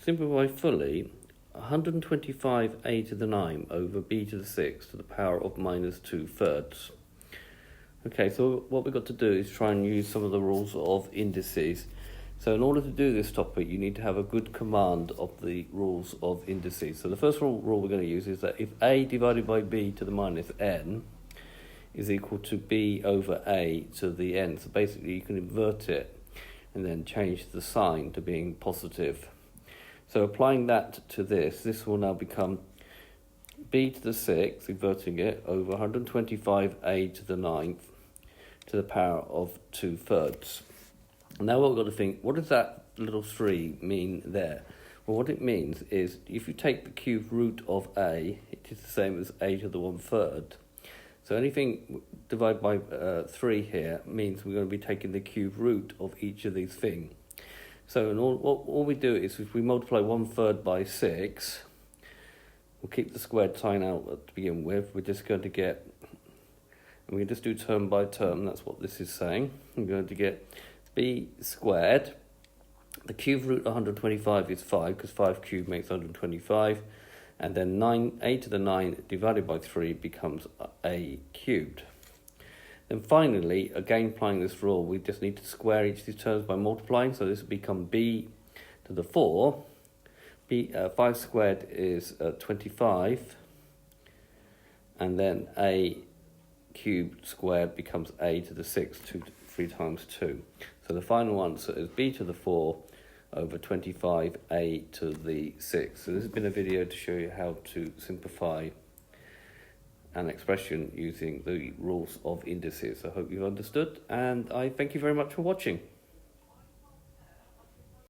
simplify fully, 125a to the 9 over b to the 6 to the power of minus 2/3. Okay, so what we've got to do is try and use some of the rules of indices. So in order to do this topic, you need to have a good command of the rules of indices. So the first rule we're going to use is that if a divided by b to the minus n is equal to b over a to the n, so basically you can invert it and then change the sign to being positive. So applying that to this will now become b to the 6, inverting it, over 125a to the 9th to the power of 2/3. Now what we've got to think, what does that little 3 mean there? Well, what it means is if you take the cube root of a, it is the same as a to the 1/3. So anything divided by 3 here means we're going to be taking the cube root of each of these things. So all we do is if we multiply 1/3 by 6, we'll keep the squared sign out to begin with. We're just going to get, and we can just do term by term, that's what this is saying. We're going to get b squared. The cube root of 125 is 5, because 5 cubed makes 125. And then a to the 9 divided by 3 becomes a cubed. Then finally, again applying this rule, we just need to square each of these terms by multiplying. So this will become b to the 4. 5 squared is 25. And then a cubed squared becomes a to the 6, 3 times 2. So the final answer is b to the 4 over 25a to the 6. So this has been a video to show you how to simplify an expression using the rules of indices. I hope you've understood, and I thank you very much for watching.